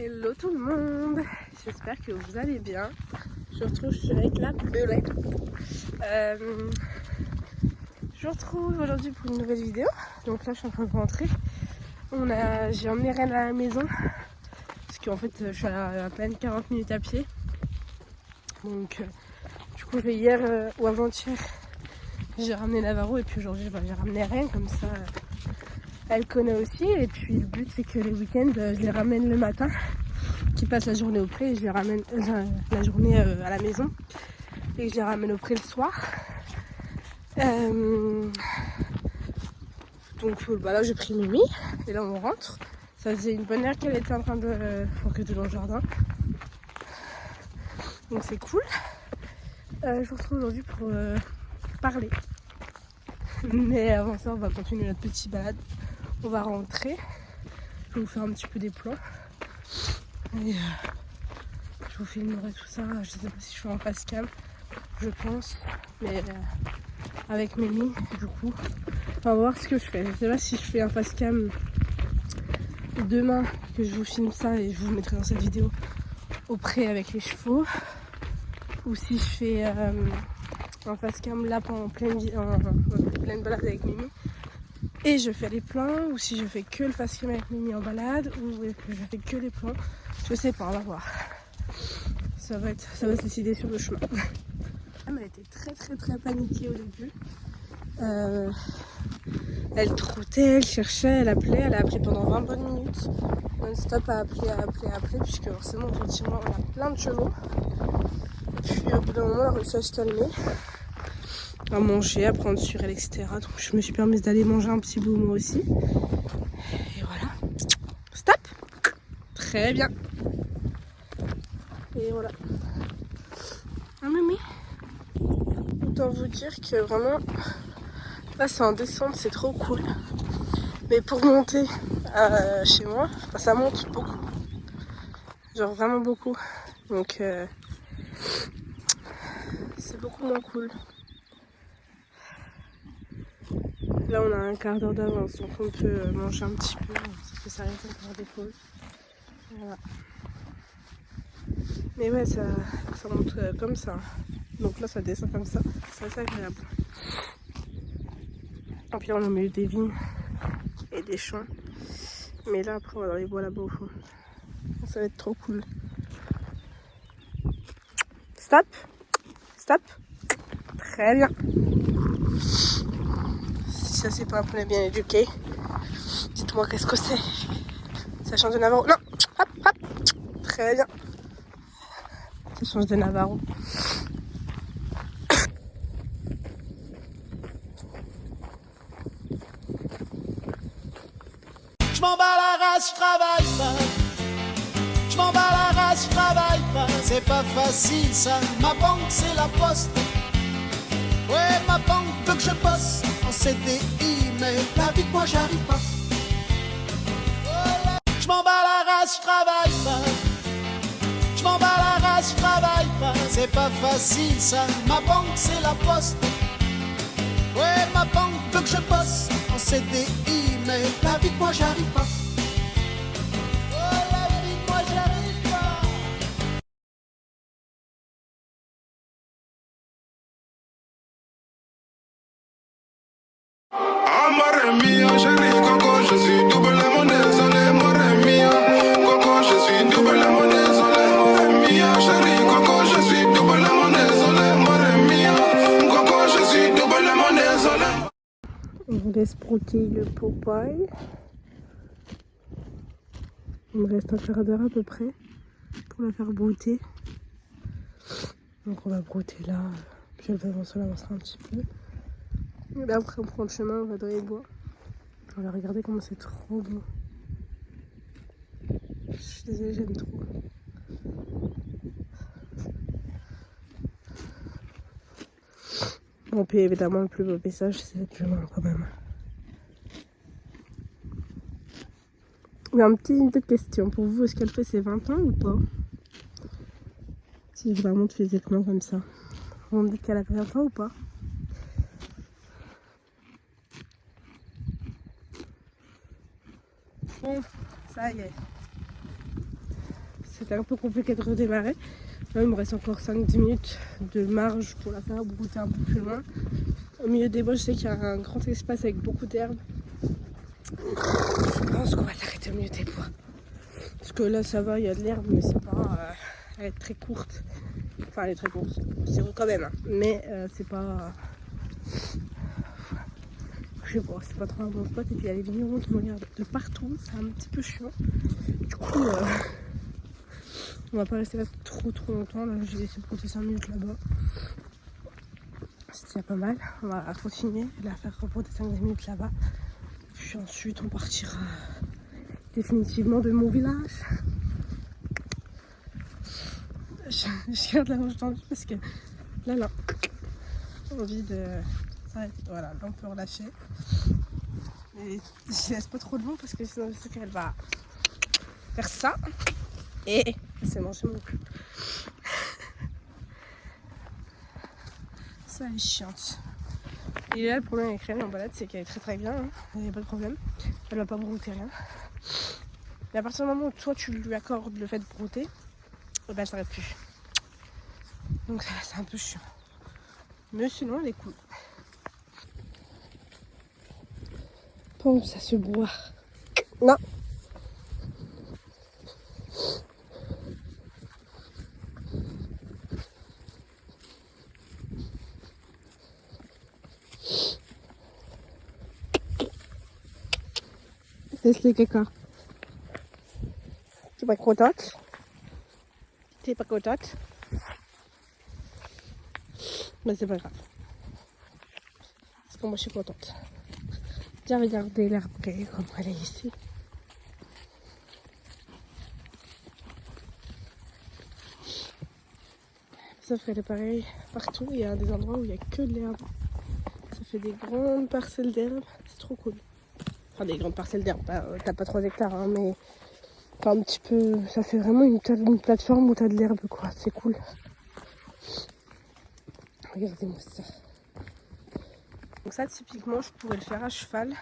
Hello tout le monde, j'espère que vous allez bien. Je retrouve, je suis avec la belette. Je vous retrouve aujourd'hui pour une nouvelle vidéo. Donc là je suis en train de rentrer. J'ai emmené Rennes à la maison. Parce qu'en fait je suis à peine 40 minutes à pied. Donc du coup hier ou avant-hier j'ai ramené Navarro et puis aujourd'hui j'ai ramené Rennes comme ça. Elle connaît aussi et puis le but c'est que les week-ends je les ramène le matin, qu'ils passent la journée au pré et je les ramène la journée à la maison et que je les ramène au pré le soir. Donc là j'ai pris Mimi et là on rentre. Ça faisait une bonne heure qu'elle était en train de croqueter dans le jardin. Donc c'est cool. Je vous retrouve aujourd'hui pour parler. Mais avant ça on va continuer notre petite balade. On va rentrer. Je vais vous faire un petit peu des plans. Et je vous filmerai tout ça. Je sais pas si je fais en face cam. Je pense. Mais avec Mimi, du coup. On va voir ce que je fais. Je sais pas si je fais un face cam demain que je vous filme ça et je vous mettrai dans cette vidéo au pré avec les chevaux. Ou si je fais un face cam là en pleine balade avec Mimi. Et je fais les plans, ou si je fais que le face cam avec Mimi en balade, ou que je fais que les plans, je sais pas, on va voir. Ça va se décider sur le chemin. Elle était très paniquée au début. Elle trottait, elle cherchait, elle appelait, elle a appelé pendant 20 bonnes minutes. Non-stop à appeler, puisque forcément, effectivement, on a plein de chevaux. Et puis au bout d'un moment, elle a réussi à se calmer, à manger, à prendre sur elle, etc. Donc je me suis permise d'aller manger un petit bout moi aussi. Et voilà. Stop. Très bien. Et voilà. Ah Mimi. Autant vous dire que vraiment, là c'est en descente, c'est trop cool. Mais pour monter chez moi, ça monte beaucoup. Genre vraiment beaucoup. Donc c'est beaucoup moins cool. Là on a un quart d'heure d'avance, donc on peut manger un petit peu, ça fait ça rien de faire des pauses. Voilà. Mais ouais, ça monte comme ça. Donc là ça descend comme ça, c'est assez agréable. Et puis là on est au milieu des vignes et des champs. Mais là après on va dans les bois là-bas au fond. Ça va être trop cool. Stop. Stop. Très bien. Si ça c'est pas un poney bien éduqué, dites-moi qu'est-ce que c'est. Ça change de Navarro. Non. Hop, hop. Très bien. Ça change de Navarro. Je m'en bats la race, je travaille pas. Je m'en bats la race, je travaille pas. C'est pas facile ça. Ma banque c'est la poste. Ouais, ma banque veut que je bosse en CDI, mais la vie de moi j'arrive pas. Je m'en bats la race, je travaille pas. Je m'en bats la race, je travaille pas. C'est pas facile ça. Ma banque c'est la poste. Ouais, ma banque veut que je bosse en CDI, mais la vie de moi j'arrive pas. Oh, la vie de moi j'arrive pas. Amore mio, chérie Coco, je suis doublement désolé, more mio. Coco, je suis doublement désolé, more mio, chérie Coco, je suis doublement désolé, more mio. Coco, je suis doublement désolé. On laisse brouter le Popeye. Il me reste un quart d'heure à peu près pour la faire brouter. Donc on va brouter là, puis elle va avancer un petit peu. Et là après on prend le chemin, on va dans les bois. On va regarder comment c'est trop beau. Je suis désolée, j'aime trop. Bon, puis évidemment le plus beau paysage c'est le chemin quand même. Mais une petite question pour vous, est-ce qu'elle fait ses 20 ans ou pas? Si je la montre physiquement comme ça. On me dit qu'elle a 20 ans ou pas? Bon, ça y est. c'était un peu compliqué de redémarrer. Là, il me reste encore 5-10 minutes de marge pour la faire brouter un peu plus loin. Au milieu des bois, je sais qu'il y a un grand espace avec beaucoup d'herbes. Je pense qu'on va s'arrêter au milieu des bois. Parce que là, ça va, il y a de l'herbe, mais c'est pas... elle est très courte. Enfin, elle est très courte. C'est haut quand même, hein. Mais c'est pas... je sais pas, c'est pas trop un bon spot. Et puis il y a les vignerons qui me regardent de partout. C'est un petit peu chiant. Du coup, on va pas rester là trop longtemps. Là, j'ai laissé brouter 5 minutes là-bas. C'est déjà pas mal. On va continuer et la faire rebrouter 5-10 minutes là-bas. Puis ensuite, on partira définitivement de mon village. Je garde la manche tendue parce que là, j'ai envie de s'arrêter. Voilà, là on peut relâcher. Mais je laisse pas trop de long parce que sinon je sais qu'elle va faire ça et elle s'est mangée mon cul. Ça elle est chiante. Et là le problème avec elle en balade c'est qu'elle est très bien, hein. Il n'y a pas de problème. Elle va pas brouter rien. Mais à partir du moment où toi tu lui accordes le fait de brouter, ben elle s'arrête plus. Donc c'est un peu chiant. Mais sinon elle est cool. Bon, ça se boit. Non. Laisse-le caca. Tu es pas contente? T'es pas contente? Mais c'est pas grave. Parce que moi je suis contente. Tiens, regardez l'herbe comme elle est ici. Sauf qu'elle est pareille partout. Il y a des endroits où il n'y a que de l'herbe. Ça fait des grandes parcelles d'herbe. C'est trop cool. Enfin, des grandes parcelles d'herbe. T'as pas 3 hectares, hein, mais enfin, un petit peu. Ça fait vraiment une plateforme où t'as de l'herbe, quoi. C'est cool. Regardez-moi ça. Donc ça typiquement je pourrais le faire à cheval.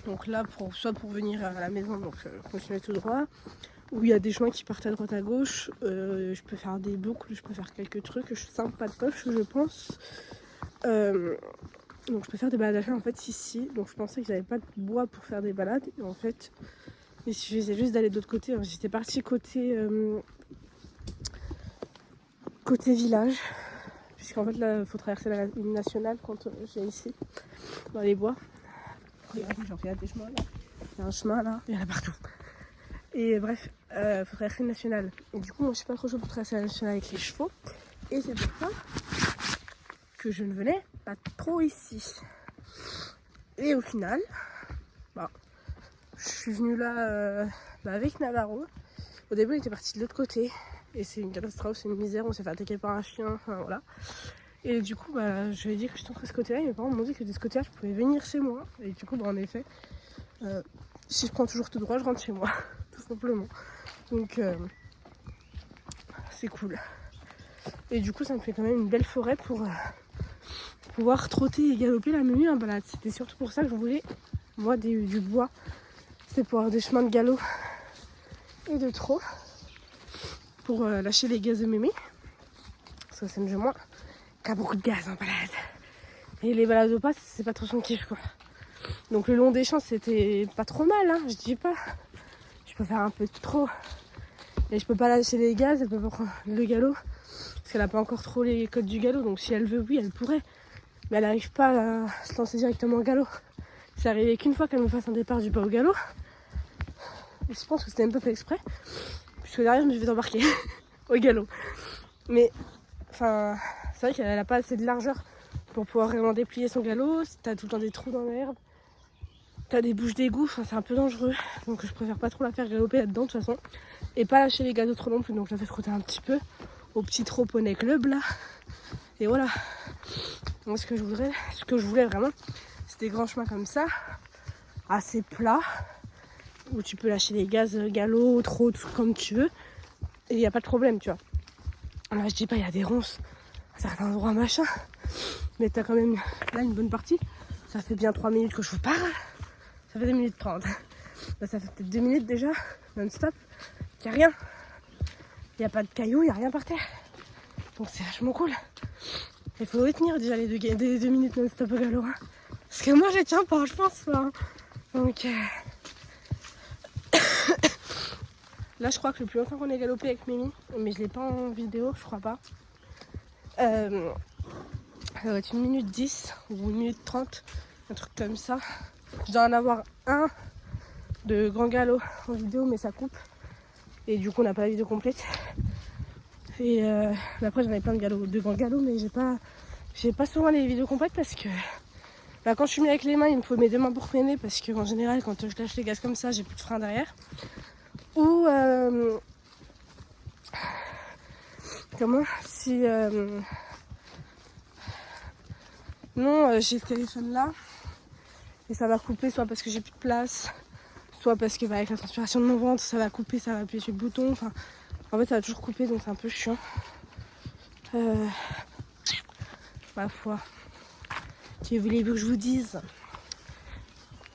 Donc là soit pour venir à la maison, donc continuer tout droit. Ou il y a des chemins qui partent à droite à gauche. Je peux faire des boucles, je peux faire quelques trucs. Je sens pas de poche je pense. Donc je peux faire des balades à cheval en fait ici. Donc je pensais que j'avais pas de bois pour faire des balades. Et en fait il suffisait juste d'aller de l'autre côté. Alors, j'étais partie côté village. Puisqu'en fait là il faut traverser la ligne nationale quand je viens ici dans les bois. Regardez, genre il y a des chemins là. Il y a un chemin là, il y en a partout. Et bref, il faut traverser la nationale. Et du coup moi je suis pas trop chaud pour traverser la nationale avec les chevaux. Et c'est pour ça que je ne venais pas trop ici. Et au final, je suis venue là avec Navarro. Au début il était parti de l'autre côté. Et c'est une catastrophe, c'est une misère, on s'est fait attaquer par un chien, enfin voilà. Et du coup, je lui ai dit que je tenterais ce côté-là, et mes parents m'ont dit que de ce côté-là, je pouvais venir chez moi. Et du coup, en effet, si je prends toujours tout droit, je rentre chez moi, tout simplement. Donc, c'est cool. Et du coup, ça me fait quand même une belle forêt pour pouvoir trotter et galoper la nuit en balade. C'était surtout pour ça que je voulais, moi, du bois. C'était pour avoir des chemins de galop et de trot. Pour lâcher les gaz de mémé. Parce que c'est une moins qui a beaucoup de gaz en balade. Et les balades au pas, c'est pas trop son kiff quoi. Donc le long des champs c'était pas trop mal, hein, je dis pas. Je peux faire un peu de trop. Et je peux pas lâcher les gaz, elle peut pas prendre le galop. Parce qu'elle a pas encore trop les codes du galop. Donc si elle veut, oui, elle pourrait. Mais elle n'arrive pas à se lancer directement au galop. C'est arrivé qu'une fois qu'elle me fasse un départ du pas au galop. Et je pense que c'était même pas fait exprès. Puisque derrière, je me suis fait embarquer au galop. Mais, enfin, c'est vrai qu'elle n'a pas assez de largeur pour pouvoir vraiment déplier son galop. T'as tout le temps des trous dans l'herbe. T'as des bouches d'égout, enfin, c'est un peu dangereux. Donc je préfère pas trop la faire galoper là-dedans de toute façon. Et pas lâcher les gazos trop non plus. Donc je la fais frotter un petit peu au petit trop poney club là. Et voilà. Donc ce que je voulais vraiment, c'est des grands chemins comme ça, assez plats. Où tu peux lâcher les gaz galop, trop, tout comme tu veux. Et il n'y a pas de problème, tu vois. Alors je dis pas, il y a des ronces à certains endroits, machin. Mais t'as quand même là une bonne partie. Ça fait bien 3 minutes que je vous parle. Ça fait 2 minutes 30. Là, ça fait peut-être 2 minutes déjà, non-stop. Il n'y a rien. Il n'y a pas de cailloux, il n'y a rien par terre. Donc c'est vachement cool. Il faut retenir déjà les 2 minutes non-stop au galop. Hein. Parce que moi je tiens pas, je pense pas. Hein. Donc là je crois que le plus longtemps qu'on ait galopé avec Mimi, mais je l'ai pas en vidéo, je crois pas. Ça va être 1 minute 10 ou 1 minute 30, un truc comme ça. Je dois en avoir un de grand galop en vidéo, mais ça coupe. Et du coup on n'a pas la vidéo complète. Et après j'en ai plein de grands galops, mais j'ai pas souvent les vidéos complètes parce que quand je suis mis avec les mains, il me faut mes 2 mains pour freiner parce qu'en général quand je lâche les gaz comme ça, j'ai plus de frein derrière. Ou si j'ai le téléphone là et ça va couper, soit parce que j'ai plus de place, soit parce que avec la transpiration de mon ventre ça va couper, ça va appuyer sur le bouton, enfin en fait ça va toujours couper, donc c'est un peu chiant. Ma foi, que voulez-vous que je vous dise?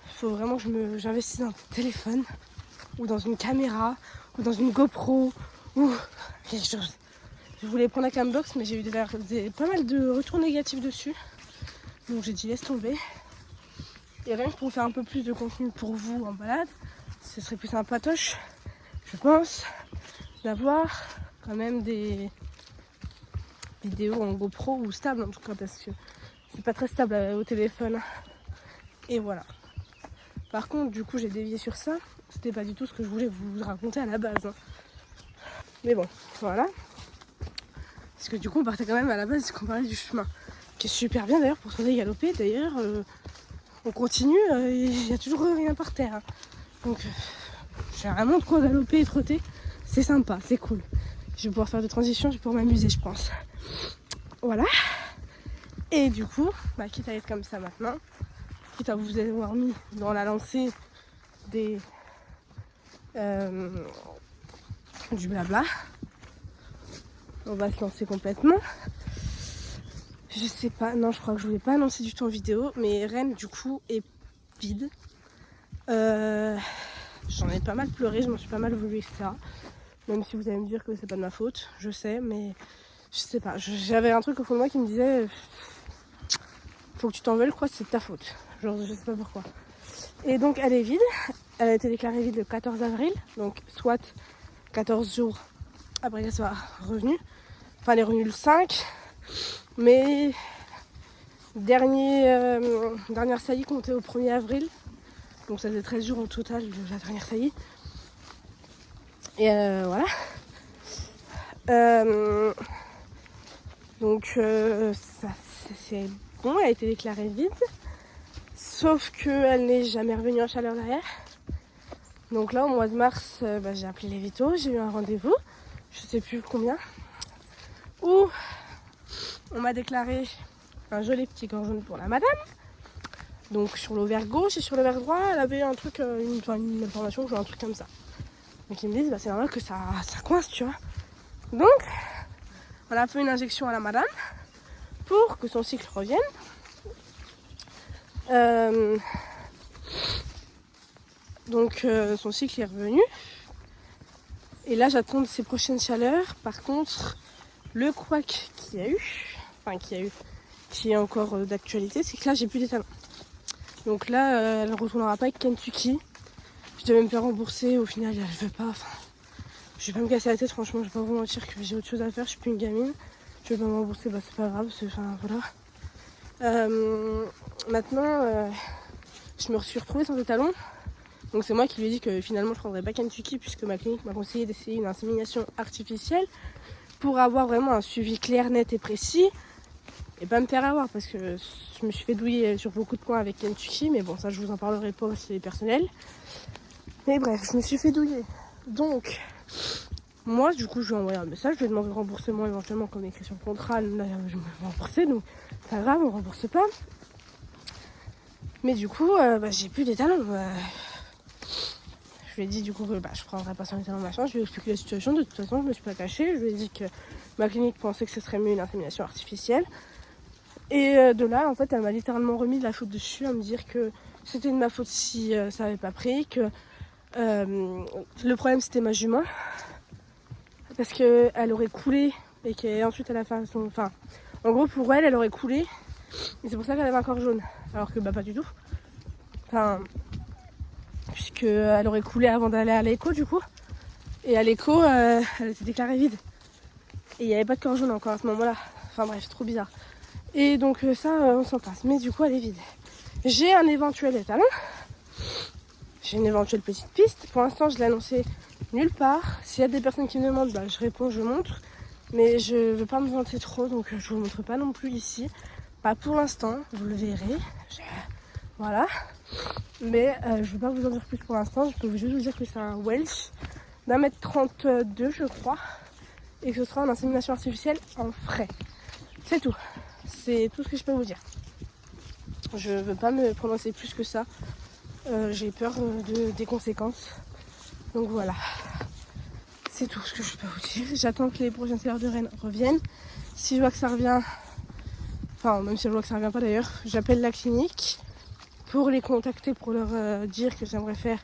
Il faut vraiment que j'investisse dans un téléphone ou dans une caméra ou dans une GoPro ou quelque chose. Je voulais prendre la cambox, mais j'ai eu pas mal de retours négatifs dessus, donc j'ai dit laisse tomber. Et rien que pour faire un peu plus de contenu pour vous en balade, ce serait plus sympatoche, je pense, d'avoir quand même des vidéos en GoPro ou stable en tout cas, parce que c'est pas très stable au téléphone. Et voilà. Par contre, du coup, j'ai dévié sur ça. C'était pas du tout ce que je voulais vous raconter à la base. Hein. Mais bon, voilà. Parce que du coup, on partait quand même à la base qu'on parlait du chemin, qui est super bien d'ailleurs pour se regarder galoper. D'ailleurs, on continue, il y a toujours rien par terre. Hein. Donc, j'ai vraiment de quoi galoper et trotter. C'est sympa, c'est cool. Je vais pouvoir faire des transitions, je vais pouvoir m'amuser, je pense. Voilà. Et du coup, quitte à être comme ça maintenant, quitte à vous avoir mis dans la lancée du blabla, on va se lancer complètement. Je sais pas, non, je crois que je voulais pas annoncer du tout en vidéo, mais Rennes du coup est vide. J'en ai pas mal pleuré, je m'en suis pas mal voulu, etc. Même si vous allez me dire que c'est pas de ma faute, je sais, mais je sais pas. J'avais un truc au fond de moi qui me disait faut que tu t'en veuilles, quoi, c'est de ta faute. Genre, je sais pas pourquoi. Et donc, elle est vide. Elle a été déclarée vide le 14 avril, donc soit 14 jours après qu'elle soit revenue. Enfin, elle est revenue le 5, mais dernière saillie comptée au 1er avril. Donc, ça faisait 13 jours au total de la dernière saillie. Et voilà. Donc ça c'est bon, elle a été déclarée vide. Sauf qu'elle n'est jamais revenue en chaleur derrière. Donc là au mois de mars, j'ai appelé les Vitos, j'ai eu un rendez-vous, je sais plus combien, où on m'a déclaré un joli petit corps jaune pour la madame. Donc sur l'ovaire gauche et sur l'ovaire droit, elle avait un truc, une information, genre un truc comme ça. Donc ils me disent c'est normal que ça coince, tu vois. Donc on a fait une injection à la madame pour que son cycle revienne. Donc son cycle est revenu. Et là j'attends de ses prochaines chaleurs. Par contre, le couac qui est encore d'actualité, c'est que là j'ai plus d'étalons. Donc là elle ne retournera pas avec Kentucky. Je devais me faire rembourser, au final je veux pas, je vais pas me casser la tête, franchement je vais pas vous mentir que j'ai autre chose à faire, je suis plus une gamine, je vais pas me rembourser, c'est pas grave, voilà. Maintenant je me suis retrouvée sans des talons, donc c'est moi qui lui ai dit que finalement je prendrais pas Kentucky puisque ma clinique m'a conseillé d'essayer une insémination artificielle pour avoir vraiment un suivi clair, net et précis et pas me faire avoir parce que je me suis fait douiller sur beaucoup de points avec Kentucky, mais bon ça je vous en parlerai pas, c'est personnel. Mais bref, je me suis fait douiller. Donc, moi, du coup, je lui ai envoyé un message, je lui ai demandé le remboursement éventuellement, comme écrit sur le contrat. Là, je me fais rembourser, donc pas grave, on rembourse pas. Mais du coup, j'ai plus d'étalons. Je lui ai dit du coup que je prendrais pas son étalon machin. Je lui ai expliqué la situation. De toute façon, je me suis pas cachée. Je lui ai dit que ma clinique pensait que ce serait mieux une insémination artificielle. Et de là, en fait, elle m'a littéralement remis de la faute dessus à me dire que c'était de ma faute si ça avait pas pris, que le problème c'était ma jument parce qu'elle aurait coulé et qu'ensuite elle a fait son... Enfin, en gros pour elle aurait coulé et c'est pour ça qu'elle avait un corps jaune. Alors que bah pas du tout. Enfin, puisque elle aurait coulé avant d'aller à l'écho du coup. Et à l'écho, elle était déclarée vide. Et il n'y avait pas de corps jaune encore à ce moment-là. Enfin bref, trop bizarre. Et donc ça, on s'en passe. Mais du coup, elle est vide. J'ai un éventuel étalon. J'ai une éventuelle petite piste. Pour l'instant, je l'ai annoncé nulle part. S'il y a des personnes qui me demandent, bah, je réponds, je montre. Mais je ne veux pas me vanter trop, donc je ne vous le montre pas non plus ici. Pas pour l'instant, vous le verrez. Voilà. Mais je ne veux pas vous en dire plus pour l'instant. Je peux juste vous dire que c'est un Welsh d'1m32, je crois. Et que ce sera en insémination artificielle en frais. C'est tout. C'est tout ce que je peux vous dire. Je ne veux pas me prononcer plus que ça. J'ai peur des conséquences. Donc voilà. C'est tout ce que je peux vous dire. J'attends que les prochaines séances de Rennes reviennent. Si je vois que ça revient, enfin même si je vois que ça revient pas d'ailleurs, j'appelle la clinique pour les contacter, pour leur dire que j'aimerais faire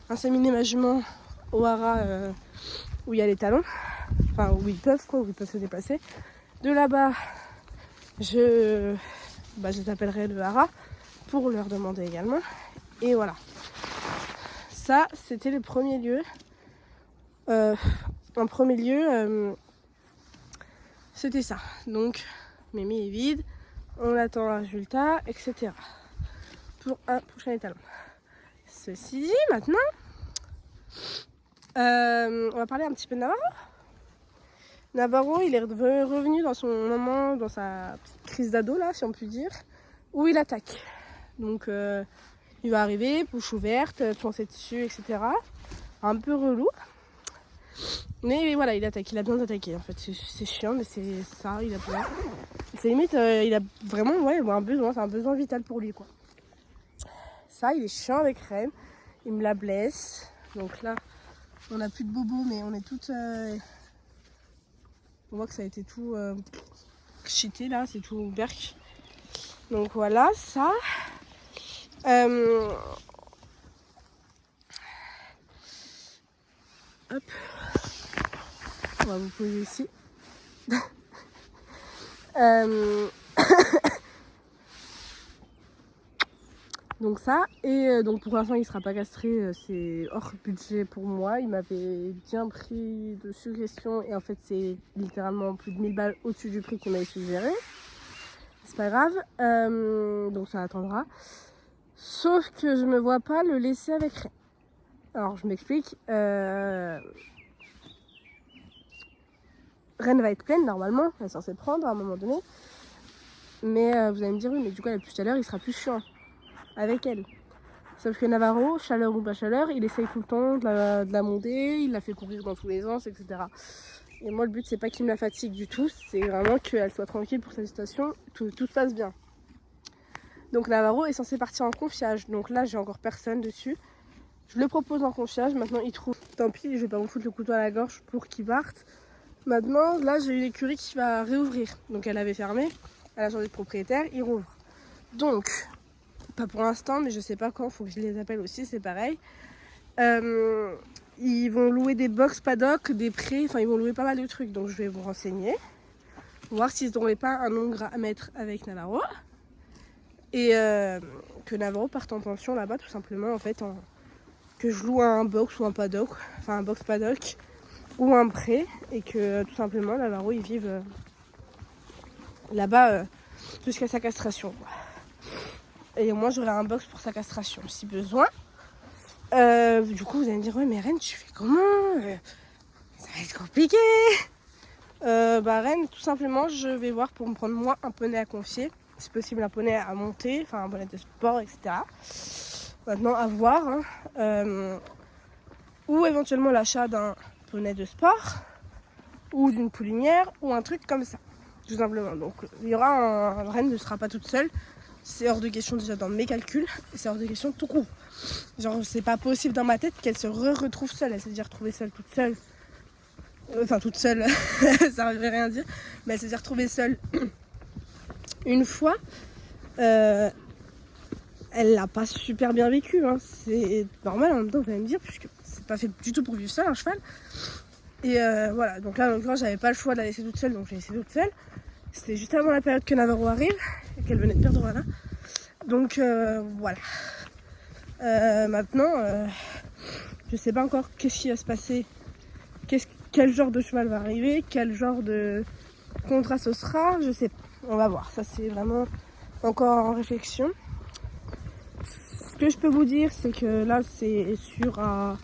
inséminer ma jument au haras où il y a les talons. Enfin où ils peuvent se déplacer. De là-bas, je les appellerai le haras pour leur demander également. Et voilà. Ça, c'était le premier lieu. En premier lieu, c'était ça. Donc, Mimi est vide. On attend un résultat, etc. Pour un prochain étalon. Ceci dit, maintenant, on va parler un petit peu de Navarro. Navarro, il est revenu dans son moment, dans sa petite crise d'ado, là, si on peut dire, où il attaque. Donc, il va arriver, bouche ouverte, foncer dessus, etc. Un peu relou. Mais voilà, il attaque, il a besoin d'attaquer en fait. C'est chiant, mais c'est ça, il a besoin. C'est limite, il a vraiment un besoin, c'est un besoin vital pour lui quoi. Ça, il est chiant avec Rennes, il me la blesse. Donc là, on n'a plus de bobo, mais on est toutes. On voit que ça a été tout cheaté là, c'est tout berk. Donc voilà, ça. Hop. On va vous poser ici. Donc ça, et donc pour l'instant il ne sera pas castré, c'est hors budget pour moi. Il m'avait bien pris de suggestions et en fait c'est littéralement plus de 1000 balles au-dessus du prix qu'il m'avait suggéré. C'est pas grave, donc ça attendra. Sauf que je me vois pas le laisser avec rien. Alors je m'explique. Rennes va être pleine normalement, elle est censée prendre à un moment donné. Mais vous allez me dire, oui, mais du coup, tout à l'heure, il sera plus chiant avec elle. Sauf que Navarro, chaleur ou pas chaleur, il essaye tout le temps de la monter, il la fait courir dans tous les sens, etc. Et moi, le but, c'est pas qu'il me la fatigue du tout, c'est vraiment qu'elle soit tranquille pour sa gestation, tout se passe bien. Donc Navarro est censé partir en confiage, donc là, j'ai encore personne dessus. Je le propose en confiage, maintenant il trouve. Tant pis, je vais pas me foutre le couteau à la gorge pour qu'il parte. Maintenant, là, j'ai une écurie qui va réouvrir. Donc, elle avait fermé, elle a changé de propriétaire, il rouvre. Donc, pas pour l'instant, mais je sais pas quand, faut que je les appelle aussi, c'est pareil. Ils vont louer des box paddock, des prés, enfin, ils vont louer pas mal de trucs. Donc, je vais vous renseigner, voir s'ils n'auraient pas un nom gras à mettre avec Navarro. Et que Navarro parte en pension là-bas, tout simplement, en fait, que je loue un box ou un paddock, enfin, un box paddock. Ou un prêt et que tout simplement Navarro il vive là-bas jusqu'à sa castration. Et au moins j'aurai un box pour sa castration si besoin. Du coup vous allez me dire ouais mais Rennes tu fais comment ça va être compliqué. Rennes tout simplement je vais voir pour me prendre moi un poney à confier. Si possible un poney à monter, enfin un poney de sport etc. Maintenant à voir ou éventuellement l'achat d'un poney de sport ou d'une poulinière ou un truc comme ça tout simplement. Donc il y aura Rennes ne sera pas toute seule, c'est hors de question déjà dans mes calculs et c'est hors de question tout court. Genre c'est pas possible dans ma tête qu'elle se retrouve seule, elle s'est déjà retrouvée seule toute seule, enfin toute seule ça ne veut rien dire, mais elle s'est déjà retrouvée seule une fois. Elle l'a pas super bien vécu hein. C'est normal en même temps vous allez me dire puisque c'est pas fait du tout pour vivre seul un cheval. Et voilà, donc là en l'occurrence j'avais pas le choix de la laisser toute seule, donc j'ai laissé toute seule. C'était juste avant la période que Navarro arrive et qu'elle venait de perdre Roana. Donc voilà. Maintenant, je sais pas encore qu'est-ce qui va se passer, quel genre de cheval va arriver, quel genre de contrat ce sera, je sais pas. On va voir, ça c'est vraiment encore en réflexion. Ce que je peux vous dire, c'est que là c'est sûr à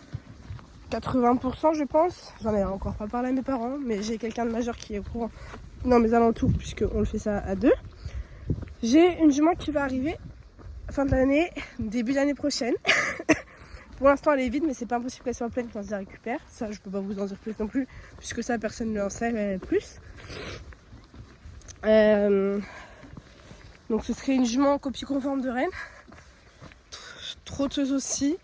80% je pense. J'en ai encore pas parlé à mes parents, mais j'ai quelqu'un de majeur qui est au courant dans mes alentours puisqu'on le fait ça à deux. J'ai une jument qui va arriver fin de l'année, début de l'année prochaine. Pour l'instant elle est vide, mais c'est pas impossible qu'elle soit pleine quand je la récupère. Ça je peux pas vous en dire plus non plus, puisque ça personne ne le sait plus. Donc ce serait une jument copie conforme de reine. Trotteuse aussi.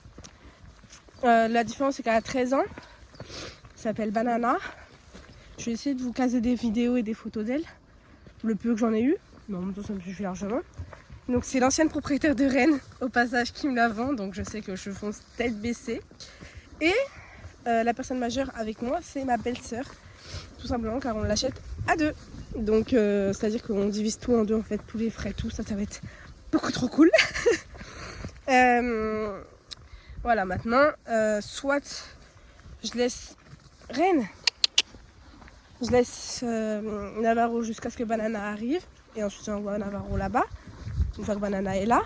La différence c'est qu'elle a 13 ans. Elle s'appelle Banana. Je vais essayer de vous caser des vidéos et des photos d'elle. Le peu que j'en ai eu. Mais en même temps ça me suffit largement. Donc c'est l'ancienne propriétaire de Rennes au passage qui me la vend. Donc je sais que je fonce tête baissée. Et la personne majeure avec moi c'est ma belle-sœur. Tout simplement car on l'achète à deux. Donc c'est à dire qu'on divise tout en deux en fait. Tous les frais, tout ça va être beaucoup trop cool. Voilà, maintenant, soit je laisse Rennes, je laisse Navarro jusqu'à ce que Banana arrive, et ensuite j'envoie Navarro là-bas, une fois que Banana est là,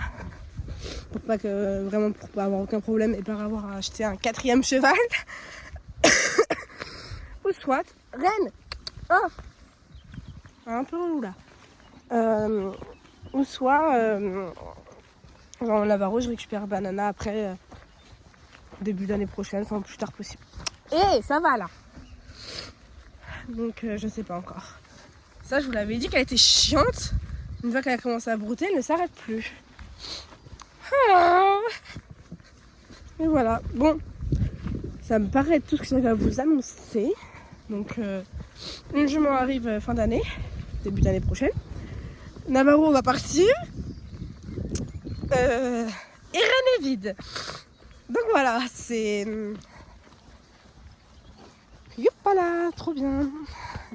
pour pas avoir aucun problème et pas avoir à acheter un 4e cheval, ou soit Rennes, un peu relou là, ou soit en Navarro je récupère Banana après. Début d'année prochaine, enfin plus tard possible. Et ça va là. Donc je sais pas encore. Ça je vous l'avais dit qu'elle était chiante. Une fois qu'elle a commencé à brouter, elle ne s'arrête plus. Et voilà. Bon, ça me paraît être tout ce que j'avais à vous annoncer. Donc une jument arrive fin d'année, début d'année prochaine. Navarro va partir. Et Rennes est vide. Donc voilà, c'est... Youpala, trop bien.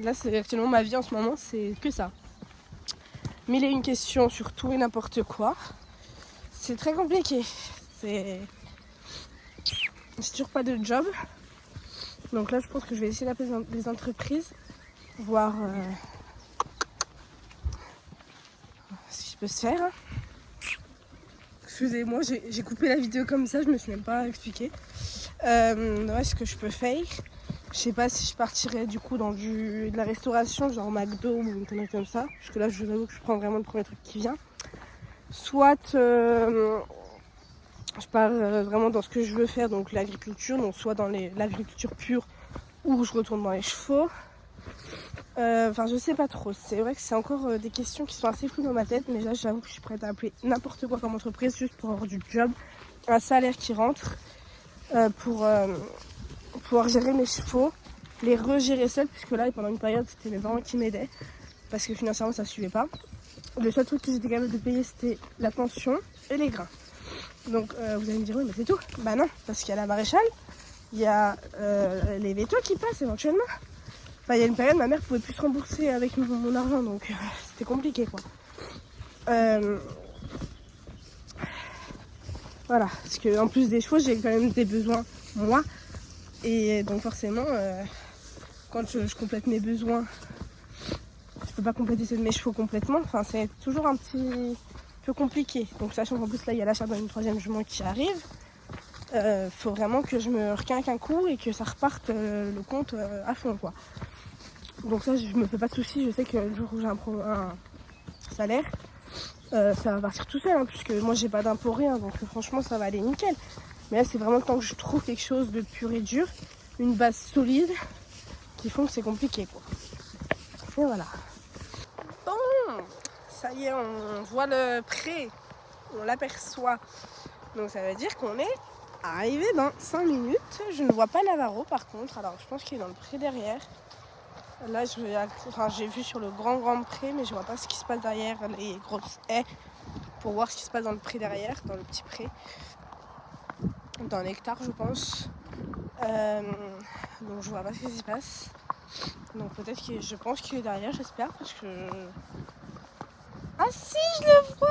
Là, c'est actuellement ma vie en ce moment, c'est que ça. Mille et une questions sur tout et n'importe quoi. C'est très compliqué. J'ai toujours pas de job. Donc là, je pense que je vais essayer d'appeler des entreprises. Voir ce qui peut se faire. Excusez-moi, j'ai coupé la vidéo comme ça, je me suis même pas expliqué. Ouais, ce que je peux faire, je sais pas si je partirais du coup dans de la restauration, genre McDo ou une connerie comme ça. Parce que là, je vous avoue que je prends vraiment le premier truc qui vient. Soit je pars vraiment dans ce que je veux faire, donc l'agriculture, donc soit dans l'agriculture pure ou je retourne dans les chevaux. Enfin, je sais pas trop. C'est vrai que c'est encore des questions qui sont assez floues dans ma tête, mais là, j'avoue que je suis prête à appeler n'importe quoi comme entreprise juste pour avoir du job, un salaire qui rentre, pour pouvoir gérer mes chevaux, les regérer seule, puisque là, pendant une période, c'était mes parents qui m'aidaient, parce que financièrement, ça suivait pas. Le seul truc que j'étais capable de payer, c'était la pension et les grains. Donc, vous allez me dire, oui, mais c'est tout. Bah non, parce qu'il y a la maréchale, il y a les vétos qui passent éventuellement. Enfin, il y a une période, ma mère pouvait plus se rembourser avec mon argent, donc c'était compliqué, quoi. Voilà, parce que en plus des chevaux, j'ai quand même des besoins, moi. Et donc forcément, quand je complète mes besoins, je peux pas compléter ceux de mes chevaux complètement. Enfin, c'est toujours un petit peu compliqué. Donc sachant qu'en plus, là, il y a l'achat d'une 3e jument qui arrive. Faut vraiment que je me requinque un coup et que ça reparte le compte à fond, quoi. Donc ça, je me fais pas de soucis. Je sais que le jour où j'ai un salaire, ça va partir tout seul, hein, puisque moi j'ai pas d'impôt, rien. Donc franchement, ça va aller nickel. Mais là, c'est vraiment le temps que je trouve quelque chose de pur et dur, une base solide, qui font que c'est compliqué, quoi. Et voilà. Bon, ça y est, on voit le pré, on l'aperçoit. Donc ça veut dire qu'on est arrivé dans 5 minutes. Je ne vois pas Navarro par contre, alors je pense qu'il est dans le pré derrière. Là j'ai vu sur le grand pré, mais je vois pas ce qui se passe derrière les grosses haies pour voir ce qui se passe dans le pré derrière, dans le petit pré. Dans l'hectare je pense. Donc je vois pas ce qui se passe. Donc peut-être que je pense qu'il est derrière, j'espère, parce que... Ah si, je le vois.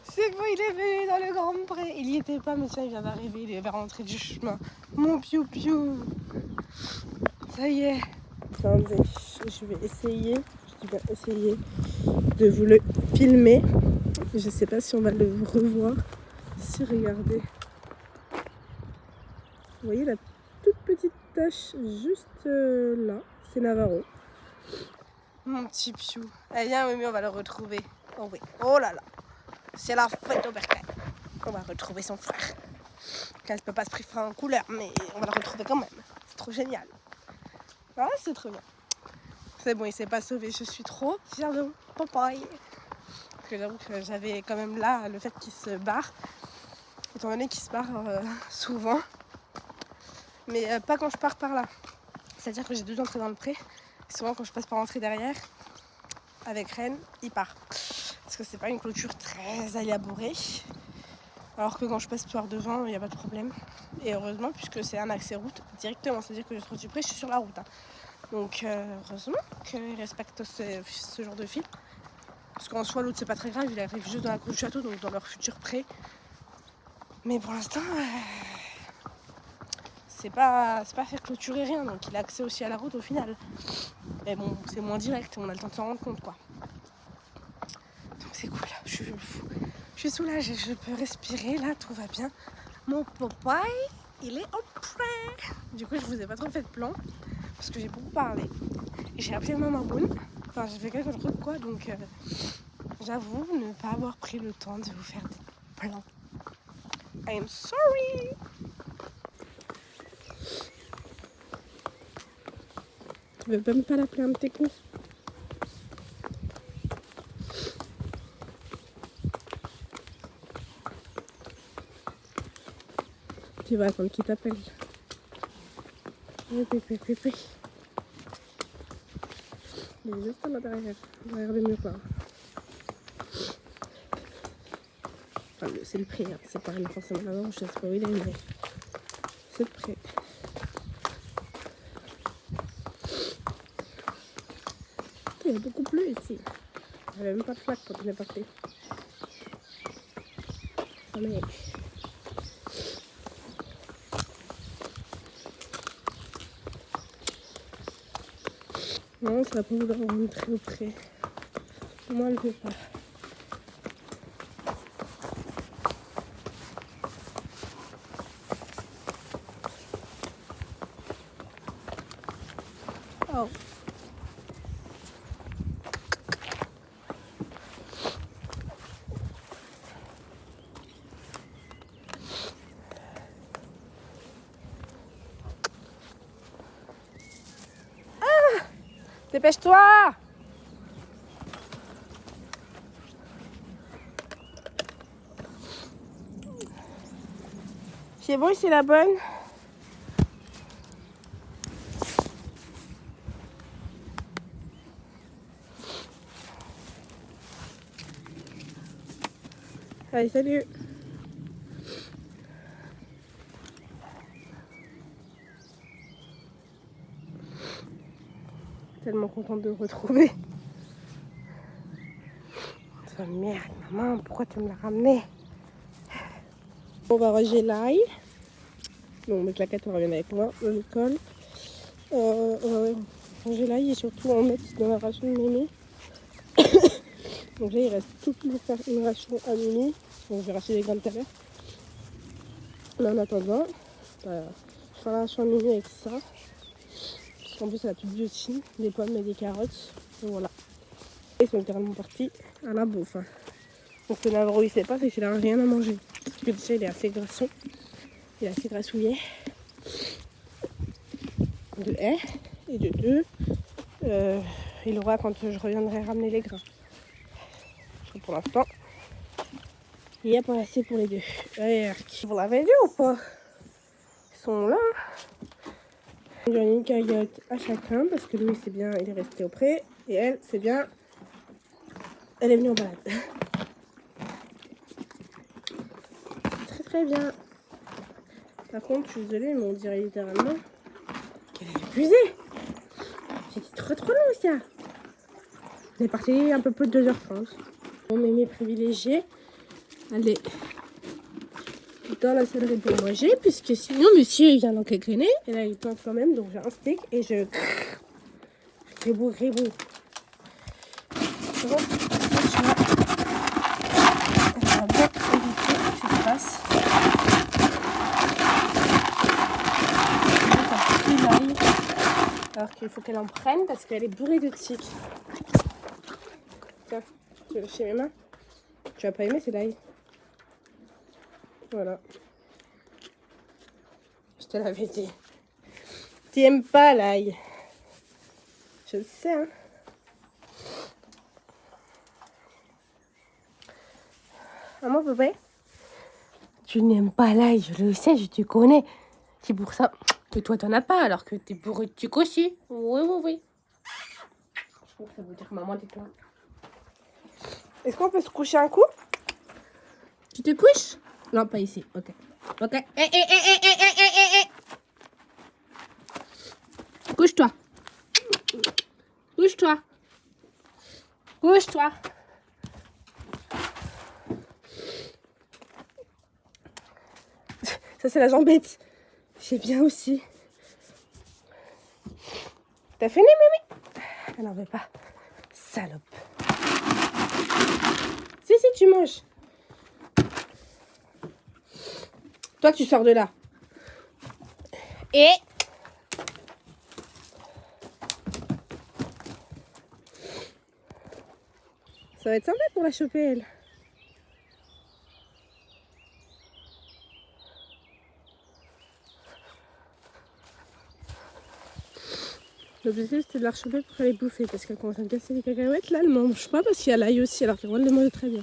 C'est bon, il est venu dans le Grand Pré. Il y était pas, mais tiens, il vient d'arriver, il va rentrer du chemin. Mon piou-piou. Ça y est. Attendez, je vais essayer, je vais essayer de vous le filmer. Je sais pas si on va le revoir. Si, regardez. Vous voyez la toute petite tache juste là, c'est Navarro. Mon petit piou. Eh bien, oui, mais on va le retrouver. Oh oui, oh là là. C'est la fête au bercail. On va retrouver son frère. Elle ne peut pas se préférer en couleur, mais on va le retrouver quand même. C'est trop génial. Ah, c'est trop bien. C'est bon, il s'est pas sauvé. Je suis trop fière de mon papaye. Parce que j'avoue que j'avais quand même là le fait qu'il se barre. Étant donné qu'il se barre souvent. Mais pas quand je pars par là. C'est-à-dire que j'ai 2 entrées dans le pré. Et souvent quand je passe par l'entrée derrière, avec Rennes, il part. Parce que c'est pas une clôture très élaborée. Alors que quand je passe par devant, il n'y a pas de problème. Et heureusement, puisque c'est un accès route directement. C'est-à-dire que je trouve du pré, je suis sur la route. Hein. Donc heureusement qu'ils respectent ce genre de fil. Parce qu'en soi, l'autre, c'est pas très grave. Il arrive juste dans la cour du château, donc dans leur futur pré. Mais pour l'instant... c'est pas faire clôturer rien, donc il a accès aussi à la route au final. Mais bon, c'est moins direct, on a le temps de s'en rendre compte quoi. Donc c'est cool, je suis soulagée, je peux respirer, là tout va bien. Mon papaye, il est au prêt. Du coup je vous ai pas trop fait de plan, parce que j'ai beaucoup parlé. Et j'ai appelé Maman Boune, enfin j'ai fait quelques trucs quoi, donc j'avoue ne pas avoir pris le temps de vous faire des plans. I am sorry. Tu veux même pas l'appeler un petit coup? Tu vas attendre qu'il t'appelle. Oui. Il est juste là derrière le miroir. Enfin, c'est le pré, hein. C'est pas forcément là-bas, je sais pas où il est, mais c'est le pré. Il y a beaucoup plu ici. Il n'y avait même pas de flaque quand on est parti. Ça m'est... Non, ça va pas vouloir rentrer au pré. Moi, elle ne veut pas. Oh. Dépêche-toi! C'est bon, c'est la bonne? Allez, salut! Tellement contente de le retrouver. Oh merde, maman, pourquoi tu me l'as ramené? On va ranger l'ail. Bon, mes claquettes, on va revenir avec moi de l'école. On va ranger l'ail et surtout en mettre dans la ration de Mémé. Donc là, il reste tout pour faire une ration à Mémé. Donc je vais racheter les grains tout à l'heure. Mais en attendant, voilà, je fais la ration à Mémé avec ça. En plus, elle a plus de biotine, des pommes et des carottes. Donc voilà. Ils sont littéralement partis à la bouffe. Hein. Donc le Navarro, il sait pas, c'est qu'il a rien à manger. Parce que déjà, il est assez grasson. Il est assez grassouillet. De un. Et de deux, il aura quand je reviendrai ramener les grains. Parce que pour l'instant, il n'y a pas assez pour les deux. Vous l'avez vu ou pas? Ils sont là. On donne une caillotte à chacun parce que lui c'est bien, il est resté auprès et elle c'est bien, elle est venue en balade. Très bien. Par contre, je suis désolée, mais on dirait littéralement qu'elle est épuisée. C'était trop long, ça. On est parti un peu plus de 2h30. Bon, mes privilégiés, allez dans la sellerie pour manger, puisque sinon, monsieur, il vient d'encaquiner. Et là, il tente quand même, donc j'ai un steak et je... Gribou. C'est bon, tu vois. On va bien éviter que tu te passes. Alors qu'il faut qu'elle en prenne parce qu'elle est bourrée de tiques. Tiens, tu veux lâcher mes mains? Tu vas pas aimer, c'est l'ail. Voilà. Je te l'avais dit. Tu aimes pas l'ail. Je le sais, hein. Maman, bébé, tu n'aimes pas l'ail, je le sais, je te connais. C'est pour ça que toi, t'en as pas, alors que t'es bourré de tiques aussi. Oui. Je crois que ça veut dire maman, tais-toi. Est-ce qu'on peut se coucher un coup? Tu te couches? Non, pas ici. Ok. Couche-toi. Ça, c'est la jambette. J'ai bien aussi. T'as fini, Mimi? Elle n'en veut pas. Salope. Si, tu manges. Toi, tu sors de là. Et... ça va être sympa pour la choper, elle. L'objectif, c'était de la rechoper pour aller bouffer parce qu'elle commence à me casser les cacahuètes. Là, elle mange pas parce qu'il y a l'ail aussi, alors qu'elle va le manger très bien.